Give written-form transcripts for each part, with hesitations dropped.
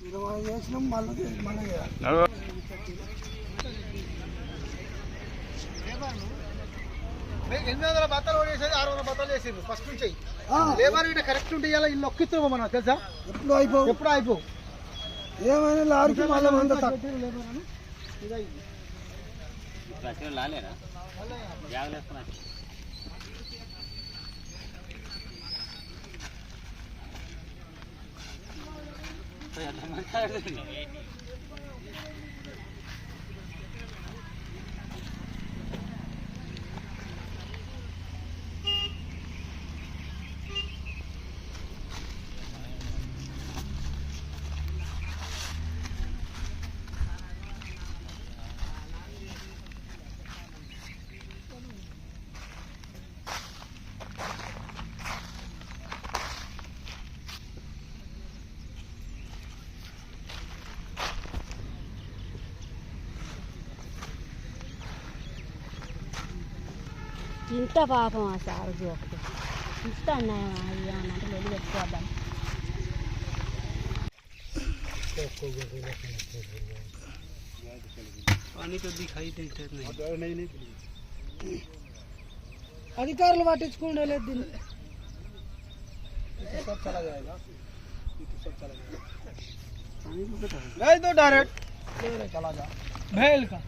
$800 బత్తాలు ఓడేసేది 600 బత్తాలు చేసింది ఫస్ట్ నుంచి. లేబర్ ఇటు కరెక్ట్ ఉంటే ఇలా ఇల్లు ఒక్కిత్తు మన తెలుసా, ఎప్పుడు అయిపో ఏమైనా లారీకి మళ్ళీ అంత ఇంత పాపం ఆ సారు ఒకటి ఇంత అన్నాయం అంటే వెళ్ళి పెట్టుకోద్దాం. అధికారులు పట్టించుకుంటే లేదు దీన్ని. డైరెక్ట్ भेल का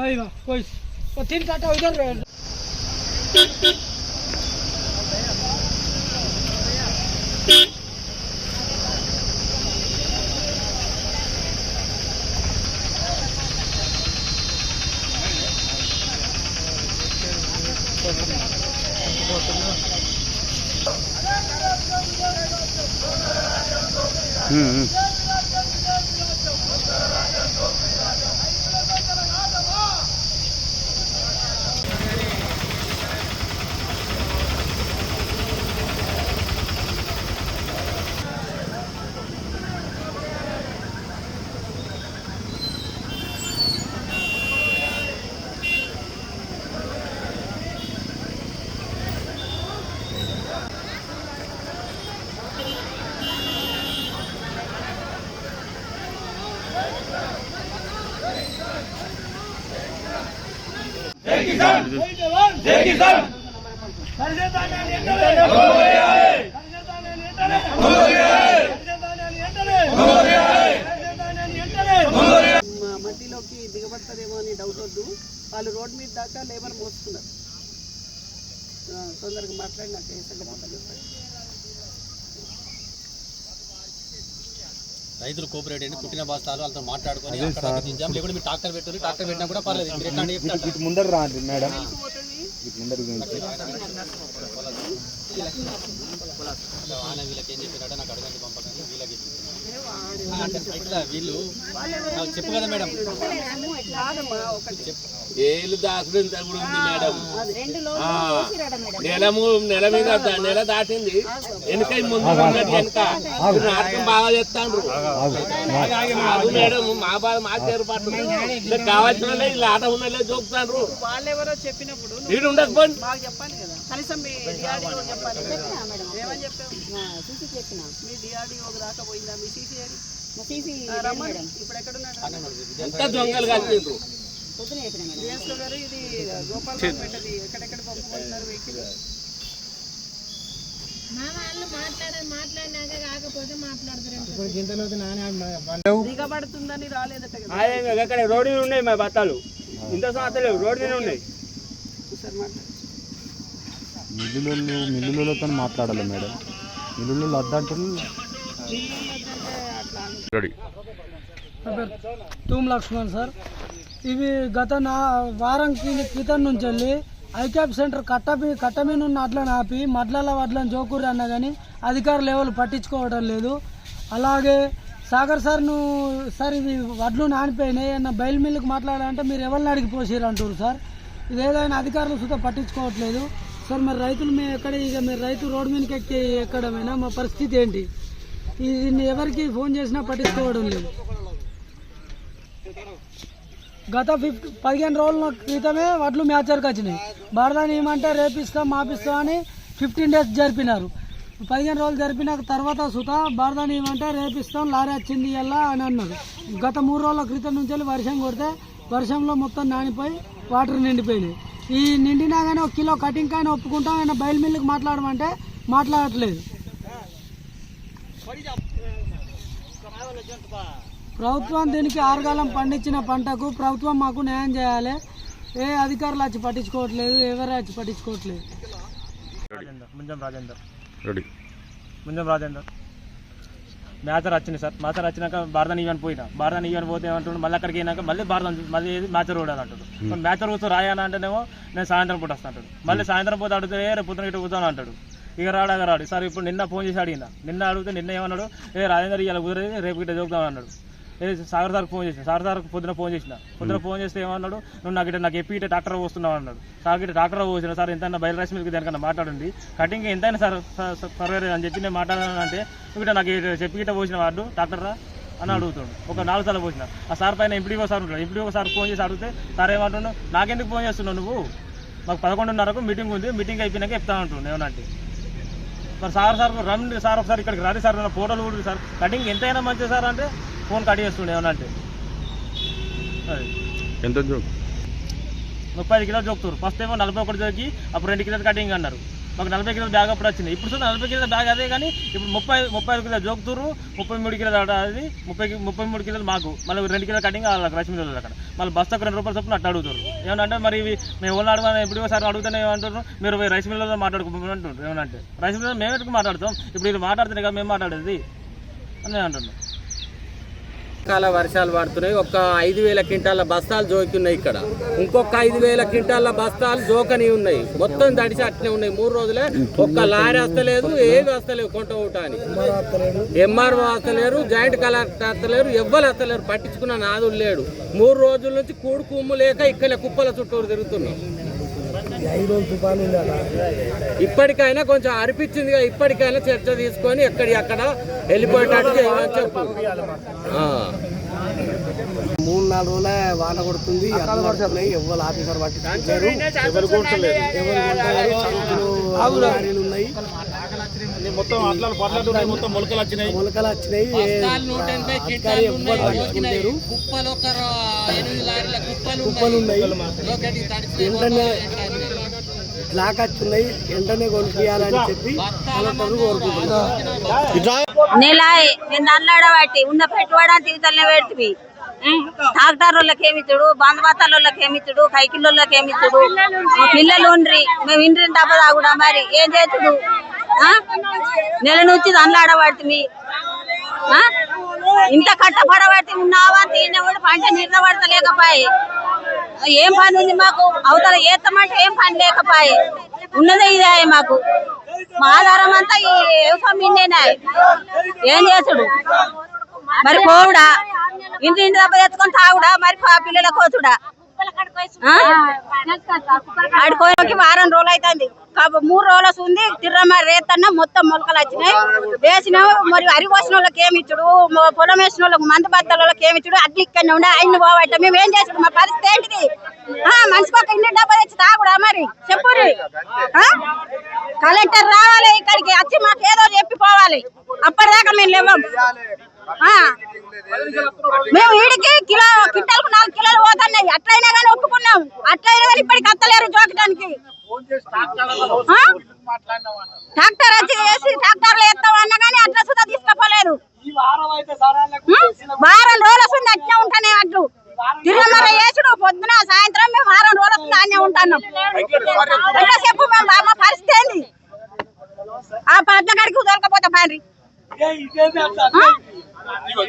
आएगा कोई तो 3 काटा उधर మట్టిలోకి దిగబడతారేమో అని డౌట్ వద్దు. వాళ్ళు రోడ్ మీద దాకా లేబర్ మోస్తున్నారు. తొందరగా మాట్లాడి నాకు రైతులు కోఆపరేట్ అండి, పుట్టిన బస్తాలు వాళ్ళతో మాట్లాడుకొని లేకుంటే మీరు ట్రాక్టర్ పెట్టారు, ట్రాక్టర్ పెట్టినా కూడా పర్లేదు. ముందర రాండి మేడం, వీళ్ళకి ఏం చెప్పినట్టే నాకు అడగండి పంపకండి, వీళ్ళకి ఇట్లా వీళ్ళు చెప్పు కదా మేడం, ఏళ్ళు దాసుడు కూడా ఉంది మేడం. నెల మీద నెల దాటింది, వెనుక ముందు వెనుక నాటకం బాగా చేస్తాండ్రు మేడం. మా బాధ మాకు ఏర్పాటు కావాల్సిన వాళ్ళే ఇలా ఆట ఉన్నలే చూపుతాండ్రు. వాళ్ళెవరో చెప్పినప్పుడు వీడు ఉండకపోండి మాకు చెప్పాలి కదా, కనీసం మీ డిఆర్డీఓ చెప్పాలి. ఏమని చెప్పాము? సీసీ చెప్పినా మీ డిఆర్డీఓ రాకపోయిందా? మీ సీసీ రమ్మని ఇప్పుడు ఎక్కడున్నాడు? అంతా దొంగలు కలిసిండ్రు. డిఎస్ఓ గారు ఇది గోపాలపురం పెట్టది, ఎక్కడెక్కడ పంపుకుంటున్నారు వెహికల్? దిగబడుతుందని రాలేదట కదా. రోడ్డు మీద ఉన్నాయి మా బత్తాలు, ఇంత సాతలేవు, రోడ్డు మీద ఉన్నాయి. మిల్లులతో మాట్లాడాలి మేడం, మిల్లులు అద్దంటున్నారు. తూమ్ లక్ష్మణ్ సార్, ఇవి గత వారం క్రితం నుంచి వెళ్ళి ఐక్యాప్ సెంటర్ కట్ట మీద ఉన్న వడ్లను ఆపి వడ్లను జోకూరి అన్నా కానీ అధికారులు ఎవరు పట్టించుకోవడం లేదు. అలాగే సాగర్ సార్ ఇది వడ్లు నానిపోయినాయి అన్న బయలు మిల్లుకు మాట్లాడాలంటే మీరు ఎవరిని అడిగి పోసారు అంటారు సార్. ఇది ఏదైనా అధికారులు సుతా పట్టించుకోవట్లేదు సార్. మరి రైతులు మేము ఎక్కడ మీరు రైతు రోడ్డు మీదకి ఎక్కి ఎక్కడమైనా మా పరిస్థితి ఏంటి? దీన్ని ఎవరికి ఫోన్ చేసినా పట్టించుకోవడం లేదు. గత 15 రోజుల క్రితమే వడ్లు మ్యాచర్కి వచ్చినాయి. బరదాని ఏమంటే రేపిస్తాం మాపిస్తాం అని 15 days జరిపినారు. 15 రోజులు జరిపిన తర్వాత సుతా బరదాని ఏమంటే రేపిస్తాం లారీ వచ్చింది ఇలా అని అన్నారు. గత 3 రోజుల క్రితం నుంచి వర్షం కొడితే వర్షంలో మొత్తం నానిపోయి వాటర్ నిండిపోయినాయి. ఈ నిండినా కానీ 1 కిలో కటింగ్ కాయన ఒప్పుకుంటాం, ఆయన బయలు మిల్లుకి మాట్లాడమంటే మాట్లాడట్లేదు. ప్రభుత్వం దీనికి ఆరుగాలం పండించిన పంటకు ప్రభుత్వం మాకు న్యాయం చేయాలి. ఏ అధికారులు వచ్చి పట్టించుకోవట్లేదు, ఎవరు వచ్చి పట్టించుకోవట్లేదు. ముంజం రాజేందర్ మ్యాచర్ వచ్చింది సార్. మ్యాచర్ వచ్చినాక బారదాని ఈవెన్ పోతే ఏమంటుండే మళ్ళీ అక్కడికి అయినాక మళ్ళీ మళ్ళీ మ్యాచర్ రోడ్ అని అంటాడు. మ్యాచర్ కూర్చో రాయాలని అంటేనేమో నేను సాయంత్రం పూట వస్తాను అంటాడు. మళ్ళీ సాయంత్రం పోతే అడిగితే రేపు పొద్దున ఇటు కూర్చొని అంటాడు. ఇక రాడు సార్. ఇప్పుడు నిన్న ఫోన్ చేసి అడిగిన, నిన్న ఏమన్నాడు, రాజేందర్ ఇలా కుదిరేది రేపు గిట్ట చూద్దాం అన్నాడు. సాగర్ సార్కి ఫోన్ చేసిన, సాగర్ సార్కి పొద్దున ఫోన్ చేస్తే ఏమన్నాడు, నువ్వు నాకు ఎప్పి ఇట్లా ట్రాక్టర్ పోస్తున్నావు అన్నాడు. సార్ గిట్ట ట్రాక్టర్ పోసిన సార్ ఎంతైనా బయలు రైస్ మిల్కి దానికన్నా మాట్లాడండి, కటింగ్ ఎంతైనా సార్ సర్వేర్ అని చెప్పి నేను మాట్లాడానంటే నువ్వు గిట్ట నాకు చెప్పి గిట్ట పోసిన వాడు ట్రాక్టరా అని అడుగుతాడు. ఒక 4 సార్లు పోసిన. ఆ సార్ పైన ఎంపీడీఓ సార్ ఉంటాడు. ఎంపీడీఓ సార్ ఫోన్ చేసి అడిగితే సార్ ఏమంటున్నావు, నాకెందుకు ఫోన్ చేస్తున్నావు నువ్వు, మాకు 11:30కు మీటింగ్ ఉంది, మీటింగ్ అయిపోయినాక చెప్తా ఉంటుండు ఏమనంటే. మరి సార్ రండి సార్ ఒకసారి ఇక్కడికి రాదు సార్, ఫోటోలు కూడా సార్ కటింగ్ ఎంతైనా మంచిది సార్ అంటే ఫోన్ కట్ చేస్తుండే ఏమనంటే. అది ఎంత 35 కిలోలు జోకుతారు. ఫస్ట్ ఏమో 41 జోకి అప్పుడు 2 కిలోలు కటింగ్ అన్నారు. మాకు 40 కిలోల బ్యాగ్ అప్పుడు వచ్చింది. ఇప్పుడు 40 కిలోల బ్యాగ్ అదే, కానీ ఇప్పుడు 35 కిలోలు జోకుతారు. 33 కిలోలు అది 33 కిలోలు మాకు, మళ్ళీ 2 కిలోల కటింగ్ వాళ్ళకి రైస్ మిల్ అక్కడ. మళ్ళీ బస్తాకు 2 రూపాయలు చొప్పున అట్లా అడుగుతారు. ఏమంటే మరి ఇవి మేము ఎవరు అడగాలి, ఎప్పుడు సార్ అడుగుతానే ఏమంటారు, మీరు రైస్ మిల్లలో మాట్లాడుకుంటున్నారు ఏమంటే. రైస్ మిల్లో మేము ఎట్టుకు మాట్లాడతాం, ఇప్పుడు ఇది మాట్లాడుతున్నాయి కదా మేము మాట్లాడేది అని అంటున్నాం. కాల వర్షాలు పడుతున్నాయి. ఒక 5,000 క్వింటాల బస్తాలు జోకున్నాయి ఇక్కడ. ఇంకొక 5,000 క్వింటాల బస్తాలు జోకని ఉన్నాయి. మొత్తం తడిసి అట్లే ఉన్నాయి. 3 రోజులే ఒక్క లారీ వస్తలేదు, ఏవి వస్తలేవు కొంట ఊటాని. ఎంఆర్ఓ వస్తలేరు, జాయింట్ కలెక్టర్ వస్తలేరు, ఎవ్వరు వస్తలేరు, పట్టించుకున్న నాదులు లేడు. 3 రోజుల నుంచి కూడు కుమ్ము లేక ఇక్కడ కుప్పల చుట్టూరు తిరుగుతున్నాం. ఇప్పటికైనా కొంచెం అనిపించిందిగా, ఇప్పటికైనా చర్చ తీసుకొని అక్కడ వెళ్ళిపోయేటట్టు చేయమని చెప్పు. 3-4 రోజులే వాన కొడుతుంది, ఎవరు ఆఫీసర్ పట్టించుకుంటారు, ఉన్నాయి మొలకలు వచ్చినాయి. కుప్పలు ఉన్నాయి, వెంటనే బ్లాక్ వచ్చినాయి, వెంటనే కొనిపించాలని చెప్పి కలెక్టర్ కోరుకుంటున్నారు. నెలాయి నేను దానిలాడబట్టి ఉన్న పెట్టుబడి తీతలనే పెడుతుంది. ట్రాక్టర్ వాళ్ళకి ఏమిచ్చుడు, బంధుబత్తాల వాళ్ళకి ఏమిచ్చుడు, కైకిళ్ళకి ఏమిచ్చుడు, పిల్లలు ఉండ్రి మేము ఇండ్రి తప్ప తాగుడా మరి ఏం చేతుడు. నెల నుంచి దానిలాడబడుతుంది. ఇంత కట్టపడబట్టి ఉన్నావా తినేవాడు పంట నిర్ణపడతలేకపోయి. ఏం పని ఉంది మాకు, అవతల ఏత్తమంటే ఏం పని లేకపోయి. ఉన్నదే ఇదే మాకు, మా ఆధారం అంతా ఈ వ్యవసాయం మిన్నేనా. ఏం చేసుడు మరి, పోవుడా ఇంటి దెబ్బ తెచ్చుకొని తాగుడా మరి, పిల్లల కోసుడా. ఆడుకోకి 1 వారం రోజులు అవుతుంది. 3 రోజులు ఉంది తిర్రమ్మ రేతన్న మొత్తం మొలకలు వచ్చినాయి. వేసిన మరి అరి కోసిన వాళ్ళకి ఏమిచ్చుడు, పొలం వేసిన వాళ్ళకి మందు బత్తల వాళ్ళకి ఏమిచ్చుడు, అట్లా ఇక్కడనే ఉండే ఆయన పోవట. మేము ఏం చేసుడు, మా పరిస్థితి ఏంటిది? మనిషికి ఒక 2 డబ్బా తెచ్చి తాగుడా మరి చెప్పుర్రి. కలెక్టర్ రావాలి ఇక్కడికి వచ్చి మాకు ఏదో చెప్పిపోవాలి. అప్పటిదాకా మేము లేవం. మేము ఈడికి కింటాలకు 4 కిలోలు పోతున్నాయి. అట్లయినా కానీ ఒప్పుకున్నాం, అట్లయినా కానీ ఇప్పటికి అత్తలేరు జోకడానికి. ట్రాక్టర్ వచ్చి వేసి ట్రాక్టర్లు ఎత్తామన్నా కానీ అట్లా సుధా తీసుకపోలేదు. 1 వారం రోజులు అట్నే ఉంటానే అట్లు తిరుమల వేసుడు పొద్దున సాయంత్రం. మేము 1 వారం రోజులు అనే ఉంటున్నాం. ఎట్లా చెప్పు మేము మా పరిస్థితి ఏంది? ఆ పద్మ గడికి దొరకపోతే పండ్రి